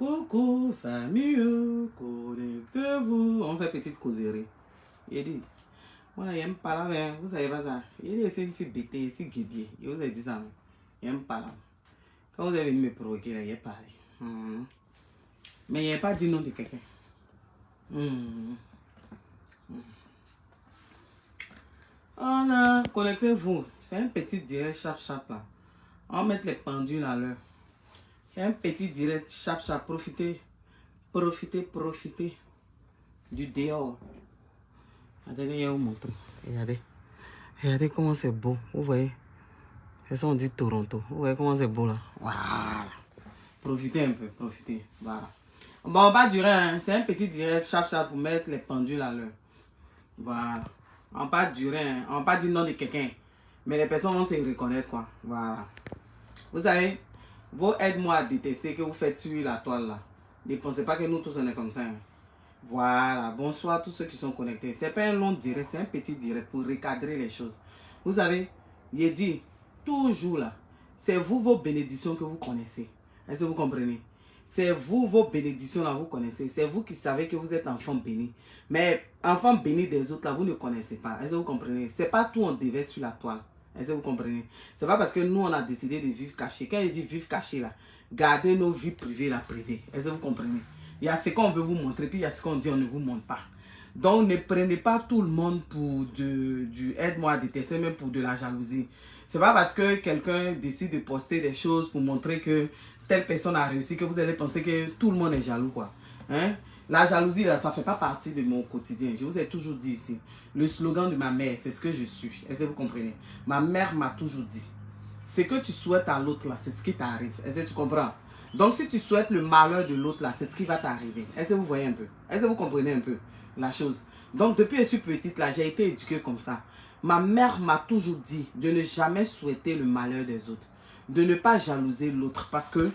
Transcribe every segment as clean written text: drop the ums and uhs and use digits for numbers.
Coucou, famille, connectez-vous. On fait petite causerie. Il dit, moi, il n'aime pas là, vous savez pas ça. Il dit, c'est une fille bêtée, c'est guébier. Il vous a dit ça, il n'aime pas là. Quand vous avez venu me provoquer, là, il est parlé. Mais il n'a pas dit non de quelqu'un. Connectez-vous. C'est un petit direct chap là. On va mettre les pendules à l'heure. Il y a un petit direct chap. Profitez du dehors. Attendez, je vais vous montrer. Regardez comment c'est beau. Vous voyez? C'est ça on dit Toronto. Vous voyez comment c'est beau là? Voilà. Profitez un peu, profitez. Voilà. Bon, on va durer, hein. C'est un petit direct chap pour mettre les pendules à l'heure. Voilà. On va pas durer, hein. On va pas dire non de quelqu'un. Mais les personnes vont se reconnaître quoi. Voilà. Vous savez, vous aidez-moi à détester que vous faites sur la toile là. Ne pensez pas que nous tous on est comme ça. Hein. Voilà. Bonsoir à tous ceux qui sont connectés. C'est pas un long direct, c'est un petit direct pour recadrer les choses. Vous savez, il dit toujours là, c'est vous vos bénédictions que vous connaissez. Est-ce que vous comprenez? C'est vous vos bénédictions là, vous connaissez. C'est vous qui savez que vous êtes enfant béni. Mais enfant béni des autres là, vous ne connaissez pas. Est-ce que vous comprenez? C'est pas tout on devait sur la toile. Est-ce que vous comprenez? C'est pas parce que nous on a décidé de vivre caché. Quand il dit vivre caché là, gardez nos vies privées là privées. Est-ce que vous comprenez? Il y a ce qu'on veut vous montrer, puis il y a ce qu'on dit on ne vous montre pas. Donc ne prenez pas tout le monde pour du aide-moi à détester, même pour de la jalousie. C'est pas parce que quelqu'un décide de poster des choses pour montrer que telle personne a réussi que vous allez penser que tout le monde est jaloux quoi. Hein? La jalousie là, ça fait pas partie de mon quotidien. Je vous ai toujours dit ici. Le slogan de ma mère, c'est ce que je suis. Est-ce que vous comprenez? Ma mère m'a toujours dit. Ce que tu souhaites à l'autre là, c'est ce qui t'arrive. Est-ce que tu comprends? Donc si tu souhaites le malheur de l'autre là, c'est ce qui va t'arriver. Est-ce que vous voyez un peu? Est-ce que vous comprenez un peu la chose? Donc depuis que je suis petite là, j'ai été éduquée comme ça. Ma mère m'a toujours dit de ne jamais souhaiter le malheur des autres. De ne pas jalouser l'autre. Parce que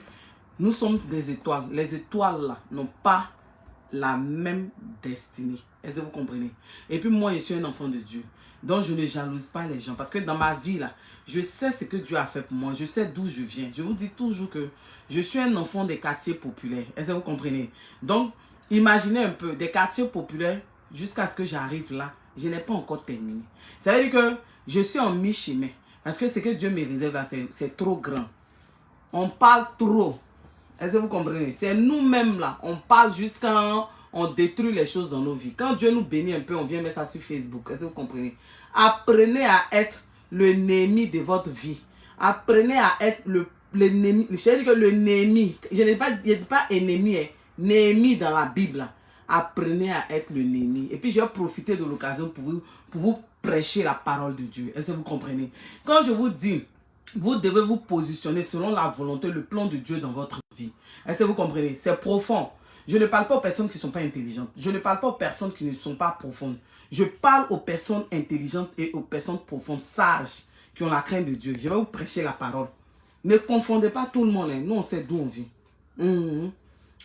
nous sommes des étoiles. Les étoiles là n'ont pas la même destinée. Est-ce que vous comprenez? Et puis moi, je suis un enfant de Dieu. Donc je ne jalouse pas les gens. Parce que dans ma vie là, je sais ce que Dieu a fait pour moi. Je sais d'où je viens. Je vous dis toujours que je suis un enfant des quartiers populaires. Est-ce que vous comprenez? Donc, imaginez un peu, des quartiers populaires, jusqu'à ce que j'arrive là, je n'ai pas encore terminé. Ça veut dire que je suis en mi-chemin. Parce que ce que Dieu me réserve là, c'est trop grand. On parle trop. Est-ce que vous comprenez? C'est nous-mêmes là. On parle jusqu'à on détruit les choses dans nos vies. Quand Dieu nous bénit un peu, on vient mettre ça sur Facebook. Est-ce que vous comprenez? Apprenez à être le Néhémie de votre vie. Apprenez à être le Néhémie. Je dis que le Néhémie, je ne dis pas ennemi, hein. Néhémie dans la Bible. Là. Apprenez à être le Néhémie. Et puis je vais profiter de l'occasion pour vous prêcher la parole de Dieu. Est-ce que vous comprenez? Quand je vous dis, vous devez vous positionner selon la volonté, le plan de Dieu dans votre vie. Est-ce que vous comprenez? C'est profond. Je ne parle pas aux personnes qui ne sont pas intelligentes. Je ne parle pas aux personnes qui ne sont pas profondes. Je parle aux personnes intelligentes et aux personnes profondes, sages, qui ont la crainte de Dieu. Je vais vous prêcher la parole. Ne confondez pas tout le monde. Hein. Nous, on sait d'où on vient.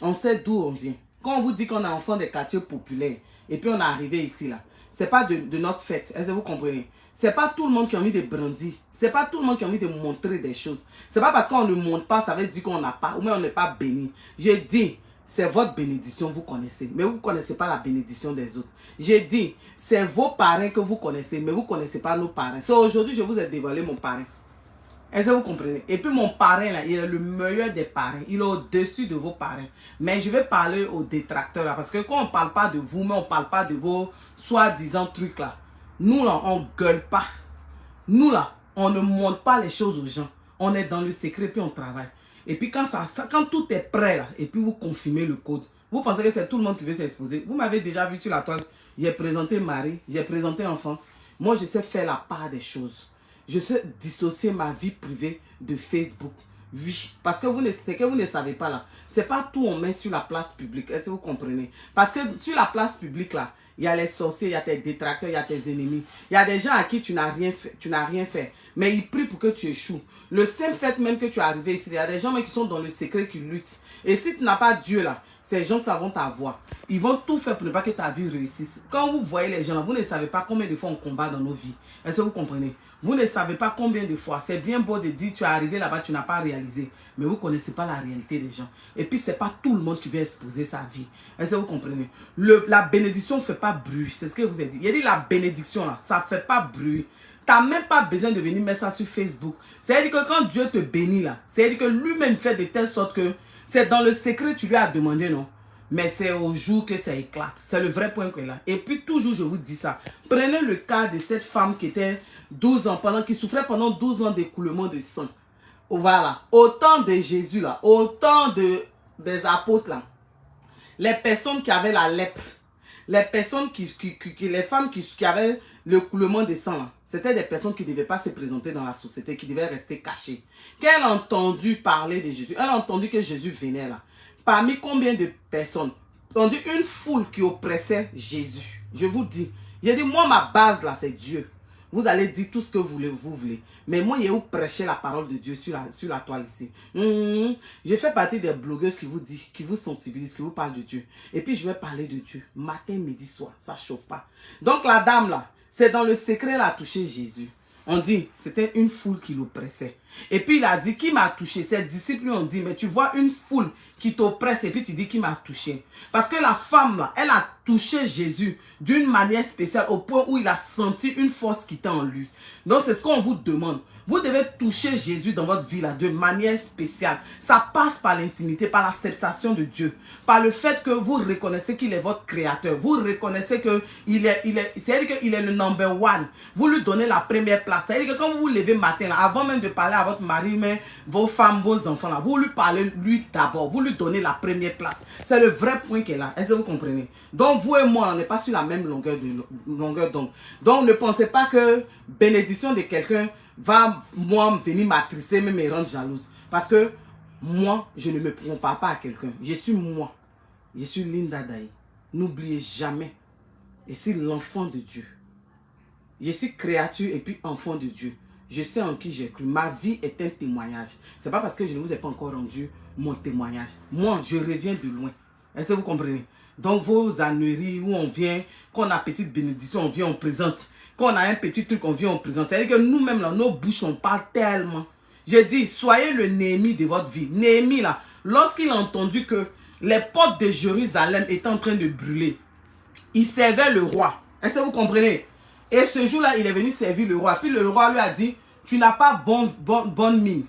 On sait d'où on vient. Quand on vous dit qu'on est enfant des quartiers populaires, et puis on est arrivé ici, là, c'est pas de notre fête. Est-ce que vous comprenez? C'est pas tout le monde qui a envie de brandir. C'est pas tout le monde qui a envie de montrer des choses. C'est pas parce qu'on ne montre pas, ça veut dire qu'on n'a pas, ou même on n'est pas béni. J'ai dit, c'est votre bénédiction, vous connaissez. Mais vous ne connaissez pas la bénédiction des autres. J'ai dit, c'est vos parrains que vous connaissez, mais vous ne connaissez pas nos parrains. Aujourd'hui, je vous ai dévoilé mon parrain. Est-ce que vous comprenez? Et puis mon parrain, là, il est le meilleur des parrains. Il est au-dessus de vos parrains. Mais je vais parler aux détracteurs, là, parce que quand on ne parle pas de vous, mais on ne parle pas de vos soi-disant trucs, là. Nous, là, on ne gueule pas. Nous, là, on ne montre pas les choses aux gens. On est dans le secret, puis on travaille. Et puis quand tout est prêt, là, et puis vous confirmez le code, vous pensez que c'est tout le monde qui veut s'exposer. Vous m'avez déjà vu sur la toile. J'ai présenté mari, j'ai présenté enfant. Moi, je sais faire la part des choses. Je sais dissocier ma vie privée de Facebook. Oui, parce que c'est que vous ne savez pas là. C'est pas tout on met sur la place publique. Est-ce que vous comprenez? Parce que sur la place publique là, il y a les sorciers, il y a tes détracteurs, il y a tes ennemis. Il y a des gens à qui tu n'as rien fait. Mais il prie pour que tu échoues. Le simple fait même que tu es arrivé ici, il y a des gens qui sont dans le secret qui luttent. Et si tu n'as pas Dieu là, ces gens-là vont t'avoir. Ils vont tout faire pour ne pas que ta vie réussisse. Quand vous voyez les gens là, vous ne savez pas combien de fois on combat dans nos vies. Est-ce que vous comprenez? Vous ne savez pas combien de fois. C'est bien beau de dire tu es arrivé là-bas, tu n'as pas réalisé. Mais vous ne connaissez pas la réalité des gens. Et puis, ce n'est pas tout le monde qui vient exposer sa vie. Est-ce que vous comprenez? La bénédiction ne fait pas bruit. C'est ce que vous avez dit. Il a dit la bénédiction là, ça ne fait pas bruit. Tu n'as même pas besoin de venir mettre ça sur Facebook. C'est-à-dire que quand Dieu te bénit là, c'est-à-dire que lui-même fait de telle sorte que c'est dans le secret tu lui as demandé, non? Mais c'est au jour que ça éclate. C'est le vrai point qu'elle a. Et puis toujours je vous dis ça. Prenez le cas de cette femme qui était 12 ans, qui souffrait pendant 12 ans d'écoulement de sang. Voilà. Au temps de Jésus là, au temps des apôtres là, les personnes qui avaient la lèpre, les personnes les femmes qui avaient le coulement de sang là, c'était des personnes qui ne devaient pas se présenter dans la société, qui devaient rester cachées. Qu'elle a entendu parler de Jésus, elle a entendu que Jésus venait là. Parmi combien de personnes? On dit une foule qui oppressait Jésus. Je vous dis, j'ai dit, moi ma base là c'est Dieu. Vous allez dire tout ce que vous voulez. Mais moi, il y a où prêcher la parole de Dieu sur la toile ici. Je fais partie des blogueuses qui vous disent, qui vous sensibilisent, qui vous parlent de Dieu. Et puis, je vais parler de Dieu. Matin, midi, soir. Ça ne chauffe pas. Donc, la dame là, c'est dans le secret, elle a touché Jésus. On dit, c'était une foule qui l'oppressait. Et puis, il a dit, qui m'a touché? Ses disciples lui ont dit, mais tu vois une foule qui t'oppresse et puis tu dis qui m'a touché. Parce que la femme, là, elle a touché Jésus d'une manière spéciale au point où il a senti une force qui était en lui. Donc, c'est ce qu'on vous demande. Vous devez toucher Jésus dans votre vie là, de manière spéciale. Ça passe par l'intimité, par l'acceptation de Dieu. Par le fait que vous reconnaissez qu'il est votre créateur. Vous reconnaissez c'est-à-dire qu'il est le number one. Vous lui donnez la première place. C'est-à-dire que quand vous vous levez matin, là, avant même de parler à votre mari, mais vos femmes, vos enfants, là, vous lui parlez lui d'abord. Vous lui donnez la première place. C'est le vrai point qu'elle a. Est-ce que vous comprenez? Donc vous et moi, on n'est pas sur la même longueur d'onde. Donc ne pensez pas que bénédiction de quelqu'un va moi venir m'attrister, mais me rendre jalouse. Parce que moi, je ne me compare pas à quelqu'un. Je suis moi. Je suis Linda Daye. N'oubliez jamais. Je suis l'enfant de Dieu. Je suis créature et puis enfant de Dieu. Je sais en qui j'ai cru. Ma vie est un témoignage. Ce n'est pas parce que je ne vous ai pas encore rendu mon témoignage. Moi, je reviens de loin. Est-ce que vous comprenez? Donc vos âneries où on vient, qu'on a petite bénédiction, on vient, on présente. Quand on a un petit truc, on vient, on présente. C'est-à-dire que nous-mêmes, là, nos bouches, on parle tellement. Je dis, soyez le Néhémie de votre vie. Néhémie, là, lorsqu'il a entendu que les portes de Jérusalem étaient en train de brûler, il servait le roi. Est-ce que vous comprenez? Et ce jour-là, il est venu servir le roi. Puis le roi lui a dit, tu n'as pas bonne mine.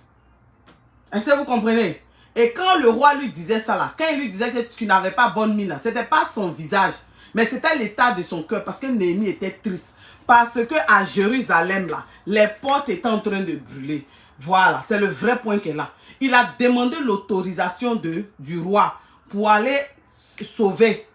Est-ce que vous comprenez? Et quand le roi lui disait ça, là, quand il lui disait que tu n'avais pas bonne mine, ce n'était pas son visage, mais c'était l'état de son cœur, parce que Néhémie était triste. Parce que à Jérusalem, là, les portes étaient en train de brûler. Voilà, c'est le vrai point qu'elle a. Il a demandé l'autorisation du roi pour aller sauver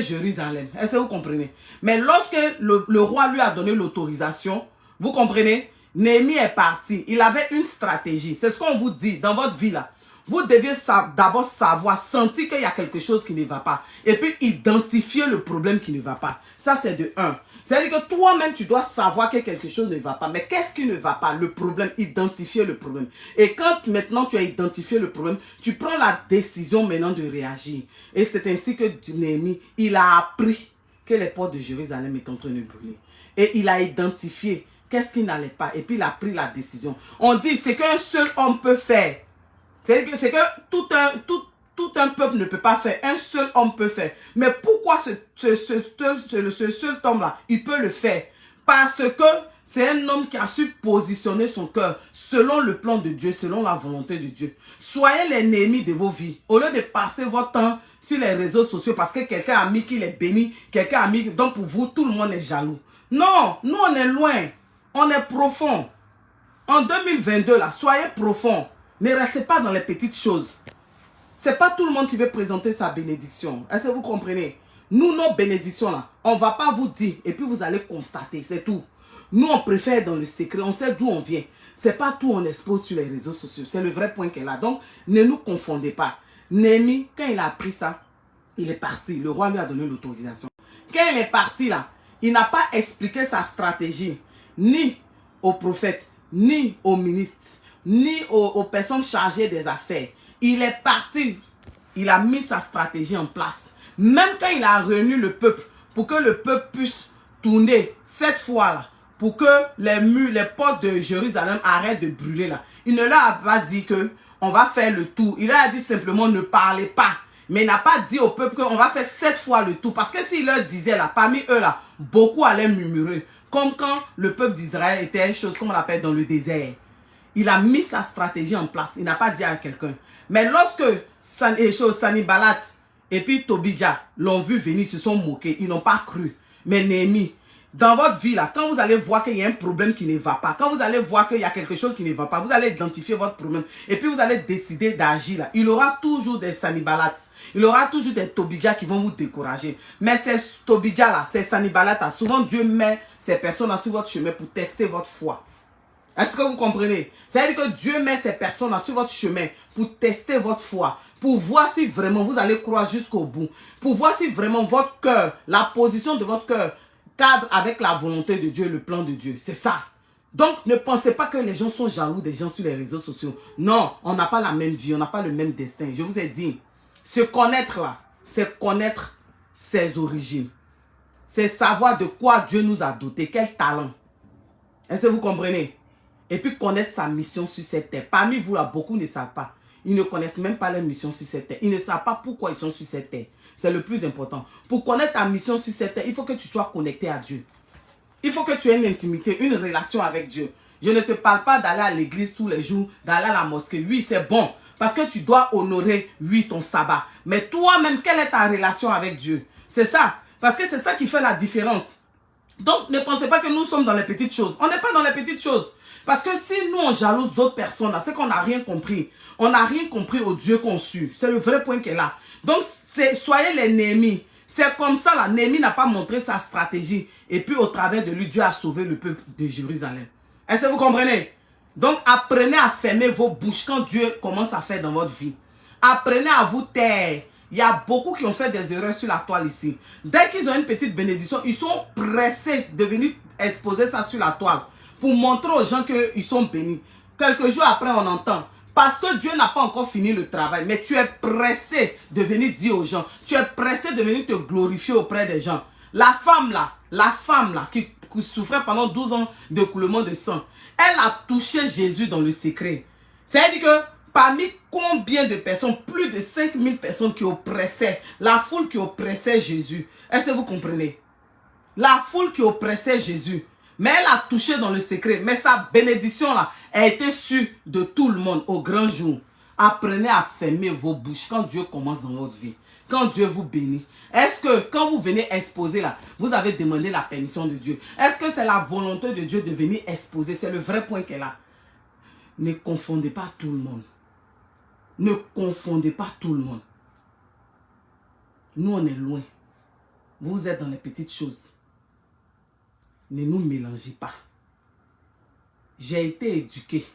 Jérusalem. Est-ce que vous comprenez? Mais lorsque le roi lui a donné l'autorisation, vous comprenez? Néhémie est parti. Il avait une stratégie. C'est ce qu'on vous dit dans votre vie là. Vous deviez d'abord savoir, sentir qu'il y a quelque chose qui ne va pas. Et puis identifier le problème qui ne va pas. Ça c'est de 1. C'est-à-dire que toi-même, tu dois savoir que quelque chose ne va pas. Mais qu'est-ce qui ne va pas? Le problème, identifier le problème. Et quand maintenant tu as identifié le problème, tu prends la décision maintenant de réagir. Et c'est ainsi que Néhémie, il a appris que les portes de Jérusalem étaient en train de brûler. Et il a identifié qu'est-ce qui n'allait pas. Et puis il a pris la décision. On dit, c'est qu'un seul homme peut faire. C'est que tout un peuple ne peut pas faire. Un seul homme peut faire. Mais pourquoi ce seul homme-là, il peut le faire? Parce que c'est un homme qui a su positionner son cœur selon le plan de Dieu, selon la volonté de Dieu. Soyez les Néhémies de vos vies. Au lieu de passer votre temps sur les réseaux sociaux parce que quelqu'un a mis qu'il est béni, quelqu'un a mis... Donc pour vous, tout le monde est jaloux. Non, nous on est loin. On est profond. En 2022, là, soyez profond. Ne restez pas dans les petites choses. Ce n'est pas tout le monde qui veut présenter sa bénédiction. Est-ce que vous comprenez? Nous, nos bénédictions, là, on ne va pas vous dire et puis vous allez constater, c'est tout. Nous, on préfère dans le secret, on sait d'où on vient. Ce n'est pas tout on expose sur les réseaux sociaux. C'est le vrai point qu'elle a. Donc, ne nous confondez pas. Néhémie, quand il a appris ça, il est parti. Le roi lui a donné l'autorisation. Quand il est parti là, il n'a pas expliqué sa stratégie, ni au prophète, ni aux ministres, ni aux personnes chargées des affaires. Il est parti, il a mis sa stratégie en place. Même quand il a réuni le peuple, pour que le peuple puisse tourner cette fois-là, pour que les murs, les portes de Jérusalem arrêtent de brûler là. Il ne leur a pas dit que on va faire le tour. Il leur a dit simplement ne parlez pas. Mais il n'a pas dit au peuple qu'on va faire 7 fois le tour. Parce que s'il leur disait là, parmi eux là, beaucoup allaient murmurer. Comme quand le peuple d'Israël était chose, comme on l'appelle, dans le désert. Il a mis sa stratégie en place. Il n'a pas dit à quelqu'un. Mais lorsque Sanballat et puis Tobija l'ont vu venir, ils se sont moqués. Ils n'ont pas cru. Mais Néhémie, dans votre vie là, quand vous allez voir qu'il y a un problème qui ne va pas, quand vous allez voir qu'il y a quelque chose qui ne va pas, vous allez identifier votre problème. Et puis vous allez décider d'agir là. Il aura toujours des Sanballat. Il aura toujours des Tobija qui vont vous décourager. Mais ces Tobija là, ces Sanballat là, souvent Dieu met ces personnes là sur votre chemin pour tester votre foi. Est-ce que vous comprenez? C'est-à-dire que Dieu met ces personnes-là sur votre chemin pour tester votre foi, pour voir si vraiment vous allez croire jusqu'au bout, pour voir si vraiment votre cœur, la position de votre cœur cadre avec la volonté de Dieu, le plan de Dieu. C'est ça. Donc, ne pensez pas que les gens sont jaloux des gens sur les réseaux sociaux. Non, on n'a pas la même vie, on n'a pas le même destin. Je vous ai dit, se connaître là, c'est connaître ses origines. C'est savoir de quoi Dieu nous a dotés, quel talent. Est-ce que vous comprenez? Et puis connaître sa mission sur cette terre. Parmi vous là, beaucoup ne savent pas. Ils ne connaissent même pas leur mission sur cette terre. Ils ne savent pas pourquoi ils sont sur cette terre. C'est le plus important. Pour connaître ta mission sur cette terre, il faut que tu sois connecté à Dieu. Il faut que tu aies une intimité, une relation avec Dieu. Je ne te parle pas d'aller à l'église tous les jours, d'aller à la mosquée. Oui, c'est bon. Parce que tu dois honorer, oui, ton sabbat. Mais toi-même, quelle est ta relation avec Dieu? C'est ça. Parce que c'est ça qui fait la différence. Donc, ne pensez pas que nous sommes dans les petites choses. On n'est pas dans les petites choses. Parce que si nous, on jalouse d'autres personnes, c'est qu'on n'a rien compris. On n'a rien compris au Dieu qu'on suit. C'est le vrai point qui est là. Donc, soyez les Néhémie. C'est comme ça, là. Néhémie n'a pas montré sa stratégie. Et puis, au travers de lui, Dieu a sauvé le peuple de Jérusalem. Est-ce que vous comprenez? Donc, apprenez à fermer vos bouches quand Dieu commence à faire dans votre vie. Apprenez à vous taire. Il y a beaucoup qui ont fait des erreurs sur la toile ici. Dès qu'ils ont une petite bénédiction, ils sont pressés de venir exposer ça sur la toile pour montrer aux gens qu'ils sont bénis. Quelques jours après, on entend. Parce que Dieu n'a pas encore fini le travail. Mais tu es pressé de venir dire aux gens. Tu es pressé de venir te glorifier auprès des gens. La femme là, qui souffrait pendant 12 ans d'écoulement de sang, elle a touché Jésus dans le secret. C'est-à-dire que parmi combien de personnes, plus de 5000 personnes qui oppressaient, la foule qui oppressait Jésus. Est-ce que vous comprenez? La foule qui oppressait Jésus. Mais elle a touché dans le secret. Mais sa bénédiction là a été sûre de tout le monde au grand jour. Apprenez à fermer vos bouches quand Dieu commence dans votre vie. Quand Dieu vous bénit. Est-ce que quand vous venez exposer là, vous avez demandé la permission de Dieu? Est-ce que c'est la volonté de Dieu de venir exposer? C'est le vrai point qu'elle a. Ne confondez pas tout le monde. Ne confondez pas tout le monde. Nous, on est loin. Vous êtes dans les petites choses. Ne nous mélangez pas. J'ai été éduqué.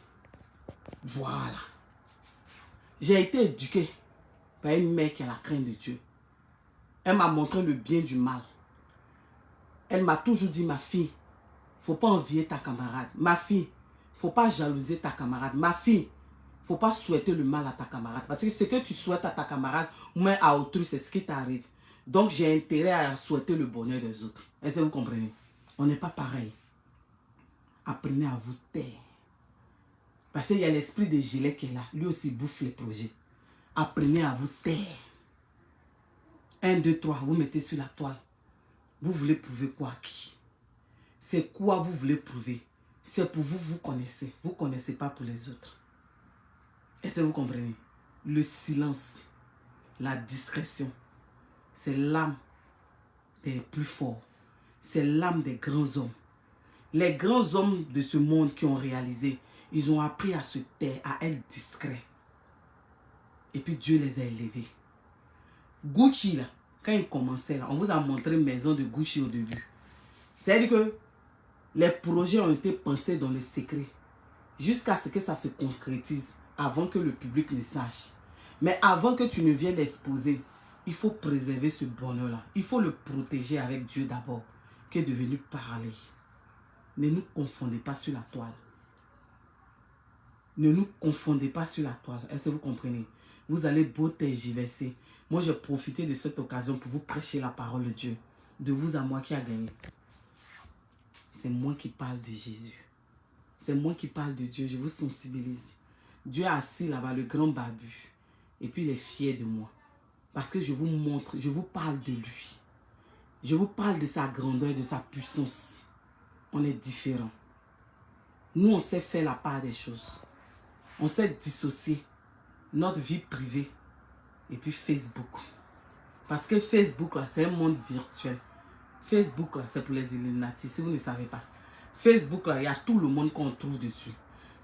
Voilà. J'ai été éduqué par une mère qui a la crainte de Dieu. Elle m'a montré le bien du mal. Elle m'a toujours dit, ma fille, faut pas envier ta camarade. Ma fille, faut pas jalouser ta camarade. Ma fille, faut pas souhaiter le mal à ta camarade. Parce que ce que tu souhaites à ta camarade, ou même à autrui, c'est ce qui t'arrive. Donc j'ai intérêt à souhaiter le bonheur des autres. Est-ce que vous comprenez? On n'est pas pareil. Apprenez à vous taire. Parce qu'il y a l'esprit de gilet qui est là. Lui aussi bouffe les projets. Apprenez à vous taire. 1, 2, 3, vous mettez sur la toile. Vous voulez prouver quoi à qui? C'est quoi vous voulez prouver? C'est pour vous, vous connaissez. Vous ne connaissez pas pour les autres. Est-ce que vous comprenez? Le silence, la discrétion, c'est l'âme des plus forts. C'est l'âme des grands hommes. Les grands hommes de ce monde qui ont réalisé, ils ont appris à se taire, à être discrets. Et puis Dieu les a élevés. Gucci, là, quand il commençait, là, on vous a montré une maison de Gucci au début. C'est-à-dire que les projets ont été pensés dans le secret jusqu'à ce que ça se concrétise avant que le public ne sache. Mais avant que tu ne viennes l'exposer, il faut préserver ce bonheur-là. Il faut le protéger avec Dieu d'abord, qui est devenu parler. Ne nous confondez pas sur la toile. Ne nous confondez pas sur la toile. Est-ce que vous comprenez? Vous allez beau tergiverser. Moi, j'ai profité de cette occasion pour vous prêcher la parole de Dieu. De vous à moi qui a gagné. C'est moi qui parle de Jésus. C'est moi qui parle de Dieu. Je vous sensibilise. Dieu est assis là-bas, le grand barbu. Et puis il est fier de moi. Parce que je vous montre, je vous parle de lui. Je vous parle de sa grandeur, de sa puissance. On est différents. Nous, on sait faire la part des choses. On sait dissocier notre vie privée et puis Facebook. Parce que Facebook, là, c'est un monde virtuel. Facebook, là, c'est pour les Illuminati, si vous ne savez pas. Facebook, là, il y a tout le monde qu'on trouve dessus.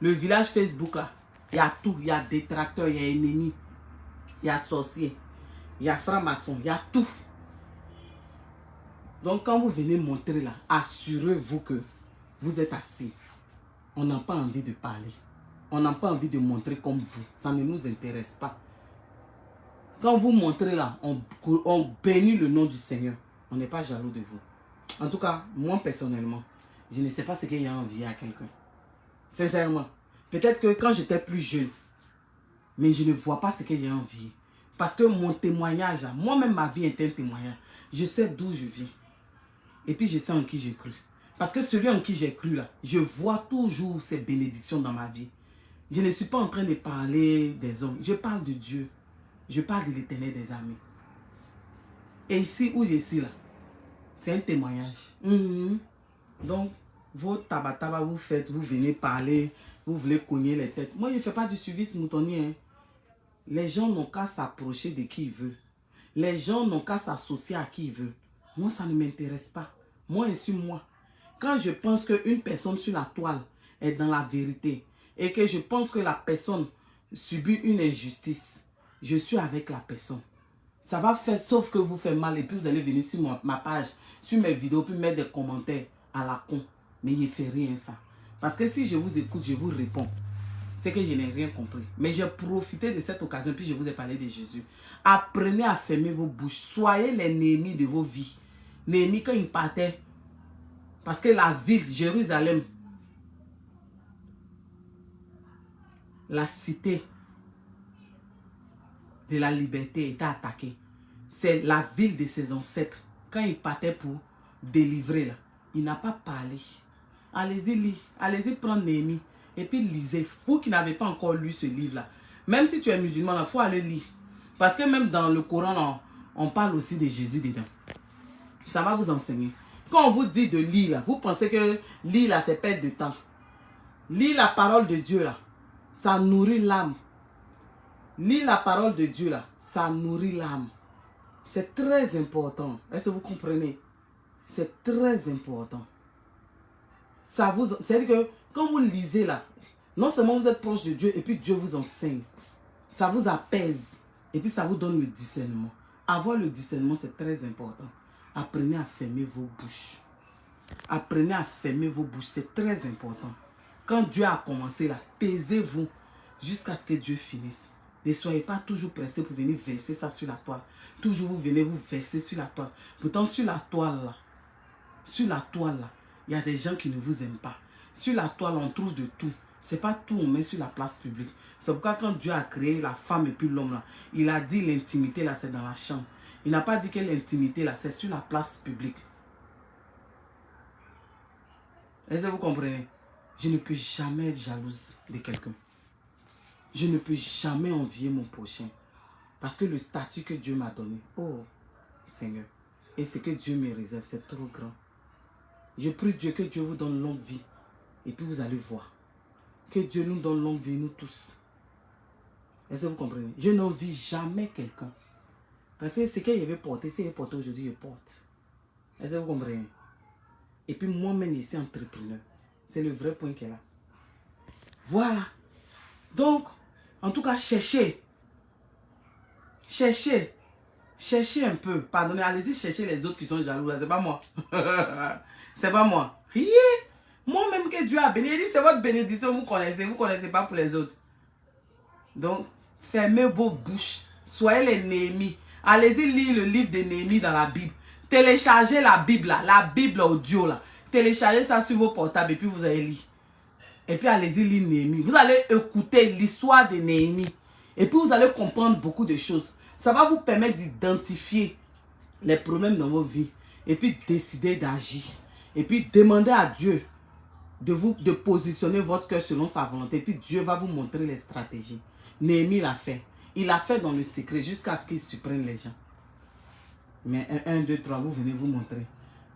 Le village Facebook, là, il y a tout. Il y a détracteurs, il y a ennemis, il y a sorciers, il y a francs-maçons, il y a tout. Donc, quand vous venez montrer là, assurez-vous que vous êtes assis. On n'a pas envie de parler. On n'a pas envie de montrer comme vous. Ça ne nous intéresse pas. Quand vous montrez là, on bénit le nom du Seigneur. On n'est pas jaloux de vous. En tout cas, moi personnellement, je ne sais pas ce qu'il y a envie à quelqu'un. Sincèrement. Peut-être que quand j'étais plus jeune, mais je ne vois pas ce qu'il y a envie. Parce que mon témoignage, moi-même ma vie est un témoignage. Je sais d'où je viens. Et puis je sais en qui j'ai cru. Parce que celui en qui j'ai cru là, je vois toujours ces bénédictions dans ma vie. Je ne suis pas en train de parler des hommes. Je parle de Dieu. Je parle de l'Éternel des armées. Et ici où je suis là, c'est un témoignage. Donc, vos tabataba, vous faites, vous venez parler, vous voulez cogner les têtes. Moi, je ne fais pas du suivi moutonnier. Hein. Les gens n'ont qu'à s'approcher de qui ils veulent. Les gens n'ont qu'à s'associer à qui ils veulent. Moi, ça ne m'intéresse pas. Moi, je suis moi. Quand je pense qu'une personne sur la toile est dans la vérité et que je pense que la personne subit une injustice, je suis avec la personne. Ça va faire, sauf que vous faites mal et puis vous allez venir sur ma page, sur mes vidéos, puis mettre des commentaires à la con. Mais il ne fait rien ça. Parce que si je vous écoute, je vous réponds. C'est que je n'ai rien compris. Mais j'ai profité de cette occasion, puis je vous ai parlé de Jésus. Apprenez à fermer vos bouches. Soyez les Néhémies de vos vies. Néhémie, quand il partait, parce que la ville, Jérusalem, la cité de la liberté était attaquée. C'est la ville de ses ancêtres. Quand il partait pour délivrer, là, il n'a pas parlé. Allez-y, lire. Allez-y, prendre Néhémie. Et puis lisez. Vous qui n'avez pas encore lu ce livre-là. Même si tu es musulman, il faut aller lire. Parce que même dans le Coran, on parle aussi de Jésus dedans. Ça va vous enseigner. Quand on vous dit de lire, là, vous pensez que lire, là, c'est perdre de temps. Lire la parole de Dieu, là, ça nourrit l'âme. Lire la parole de Dieu, là, ça nourrit l'âme. C'est très important. Est-ce que vous comprenez? C'est très important. C'est-à-dire que quand vous lisez, là, non seulement vous êtes proche de Dieu, et puis Dieu vous enseigne. Ça vous apaise. Et puis ça vous donne le discernement. Avoir le discernement, c'est très important. Apprenez à fermer vos bouches. Apprenez à fermer vos bouches. C'est très important. Quand Dieu a commencé là, taisez-vous jusqu'à ce que Dieu finisse. Ne soyez pas toujours pressés pour venir verser ça sur la toile. Toujours vous venez vous verser sur la toile. Pourtant sur la toile là, il y a des gens qui ne vous aiment pas. Sur la toile, on trouve de tout. C'est pas tout on met sur la place publique. C'est pourquoi quand Dieu a créé la femme et puis l'homme là, il a dit l'intimité là, c'est dans la chambre. Il n'a pas dit que l'intimité là, c'est sur la place publique. Est-ce que vous comprenez? Je ne peux jamais être jalouse de quelqu'un. Je ne peux jamais envier mon prochain. Parce que le statut que Dieu m'a donné, oh Seigneur, et ce que Dieu me réserve, c'est trop grand. Je prie Dieu que Dieu vous donne longue vie. Et puis vous allez voir. Que Dieu nous donne longue vie, nous tous. Est-ce que vous comprenez? Je n'envie jamais quelqu'un. Parce que ce qu'il veut porter, si il veut porter aujourd'hui, je porte. Est-ce que vous comprenez? Et puis moi-même ici, entrepreneur. C'est le vrai point qu'elle a. Voilà. Donc, en tout cas, cherchez. Cherchez. Cherchez un peu. Pardonnez, allez-y chercher les autres qui sont jaloux. C'est pas moi. C'est pas moi. Riez. Moi-même que Dieu a béni. Il dit, c'est votre bénédiction, vous ne connaissez pas pour les autres. Donc, fermez vos bouches. Soyez les Néhémies. Allez-y lire le livre de Néhémie dans la Bible. Téléchargez la Bible là, la Bible audio là. Téléchargez ça sur vos portables et puis vous allez lire. Et puis allez-y lire Néhémie. Vous allez écouter l'histoire de Néhémie. Et puis vous allez comprendre beaucoup de choses. Ça va vous permettre d'identifier les problèmes dans vos vies. Et puis décider d'agir. Et puis demander à Dieu de positionner votre cœur selon sa volonté. Et puis Dieu va vous montrer les stratégies. Néhémie l'a fait. Il l'a fait dans le secret jusqu'à ce qu'il surprenne les gens. Mais 1, 2, 3, vous venez vous montrer.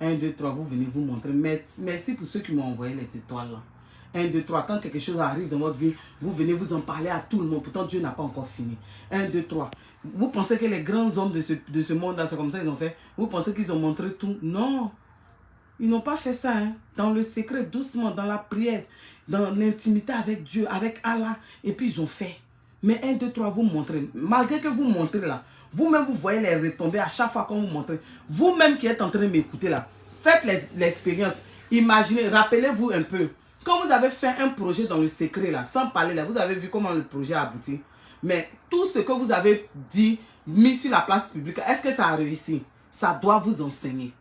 1, 2, 3, vous venez vous montrer. Merci pour ceux qui m'ont envoyé les étoiles là. 1, 2, 3, quand quelque chose arrive dans votre vie, vous venez vous en parler à tout le monde. Pourtant, Dieu n'a pas encore fini. 1, 2, 3. Vous pensez que les grands hommes de ce monde-là, c'est comme ça qu'ils ont fait? Vous pensez qu'ils ont montré tout? Non. Ils n'ont pas fait ça. Hein. Dans le secret, doucement, dans la prière, dans l'intimité avec Dieu, avec Allah. Et puis, ils ont fait. Mais 1, 2, 3, vous montrez. Malgré que vous montrez là, vous-même, vous voyez les retombées à chaque fois qu'on vous montre. Vous-même qui êtes en train de m'écouter là, faites l'expérience. Imaginez, rappelez-vous un peu. Quand vous avez fait un projet dans le secret là, sans parler là, vous avez vu comment le projet a abouti. Mais tout ce que vous avez dit, mis sur la place publique, est-ce que ça a réussi? Ça doit vous enseigner.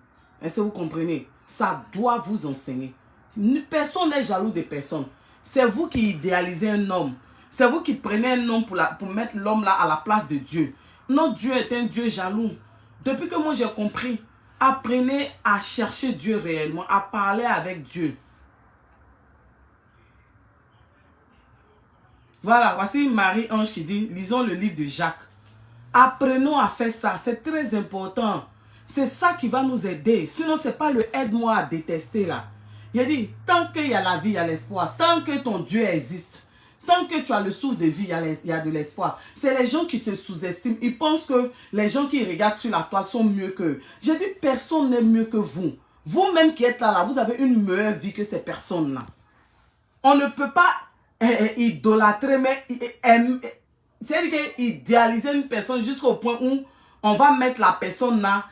Est-ce que vous comprenez? Ça doit vous enseigner. Personne n'est jaloux de personne. C'est vous qui idéalisez un homme. C'est vous qui prenez un homme pour mettre l'homme là à la place de Dieu. Notre Dieu est un Dieu jaloux. Depuis que moi j'ai compris, apprenez à chercher Dieu réellement, à parler avec Dieu. Voilà, voici Marie-Ange qui dit, lisons le livre de Jacques. Apprenons à faire ça, c'est très important. C'est ça qui va nous aider. Sinon, ce n'est pas le aide-moi à détester là. Il a dit, tant qu'il y a la vie, il y a l'espoir. Tant que ton Dieu existe, tant que tu as le souffle de vie, il y a de l'espoir. C'est les gens qui se sous-estiment. Ils pensent que les gens qui regardent sur la toile sont mieux qu'eux. J'ai dit, personne n'est mieux que vous. Vous-même qui êtes là, vous avez une meilleure vie que ces personnes-là. On ne peut pas idolâtrer, mais c'est-à-dire idéaliser une personne jusqu'au point où on va mettre la personne là,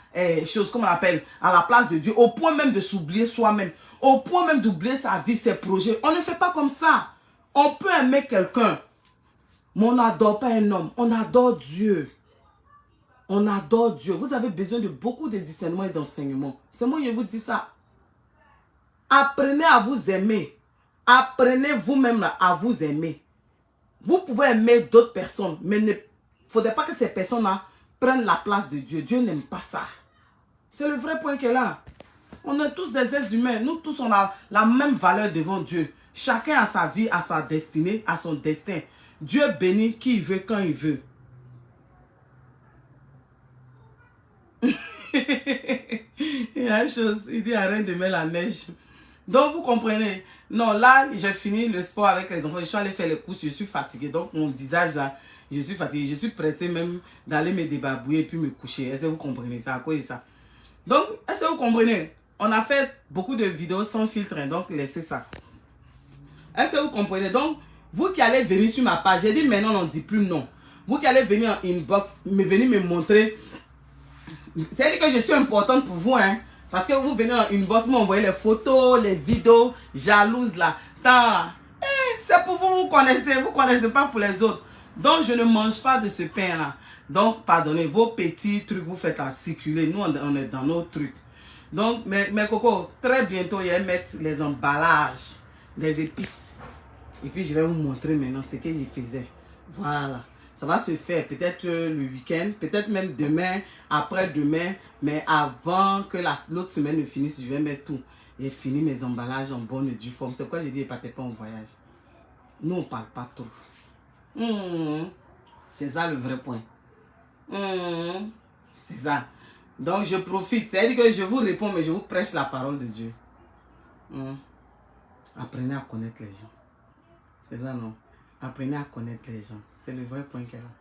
chose comme on l'appelle, à la place de Dieu, au point même de s'oublier soi-même, au point même d'oublier sa vie, ses projets. On ne fait pas comme ça. On peut aimer quelqu'un, mais on n'adore pas un homme, on adore Dieu. On adore Dieu. Vous avez besoin de beaucoup de discernement et d'enseignement. C'est moi qui vous dis ça. Apprenez à vous aimer. Apprenez vous-même à vous aimer. Vous pouvez aimer d'autres personnes, mais il ne faudrait pas que ces personnes-là prennent la place de Dieu. Dieu n'aime pas ça. C'est le vrai point qu'elle a. On est tous des êtres humains. Nous tous, on a la même valeur devant Dieu. Chacun a sa vie, a sa destinée, a son destin. Dieu bénit qui il veut, quand il veut. Il y a une chose, il dit arrête de mettre la neige. Donc vous comprenez. Non, là, j'ai fini le sport avec les enfants. Je suis allé faire les courses, je suis fatigué. Donc mon visage là, je suis fatigué. Je suis pressé même d'aller me débarbouiller et puis me coucher. Est-ce que vous comprenez ça? À quoi est ça? Donc, est-ce que vous comprenez? On a fait beaucoup de vidéos sans filtre, hein, donc laissez ça. Est-ce que vous comprenez? Donc, vous qui allez venir sur ma page, j'ai dit maintenant on ne dit plus non. Vous qui allez venir en inbox, venir me montrer. C'est-à-dire que je suis importante pour vous, hein. Parce que vous venez en inbox, m'envoyer les photos, les vidéos, jalouses là. C'est pour vous, vous connaissez pas pour les autres. Donc, je ne mange pas de ce pain-là. Donc, pardonnez, vos petits trucs, vous faites à circuler. Nous, on est dans nos trucs. Donc, mes cocos, très bientôt, je vais mettre les emballages, les épices. Et puis, je vais vous montrer maintenant ce que je faisais. Voilà. Ça va se faire peut-être le week-end, peut-être même demain, après-demain. Mais avant que l'autre semaine ne finisse, je vais mettre tout. J'ai fini mes emballages en bonne et due forme. C'est pourquoi j'ai dit, ne partez pas en voyage. Nous, on ne parle pas trop. C'est ça le vrai point. C'est ça. Donc, je profite. C'est-à-dire que je vous réponds, mais je vous prêche la parole de Dieu. Apprenez à connaître les gens. C'est ça, non? Apprenez à connaître les gens. C'est le vrai point qu'elle a.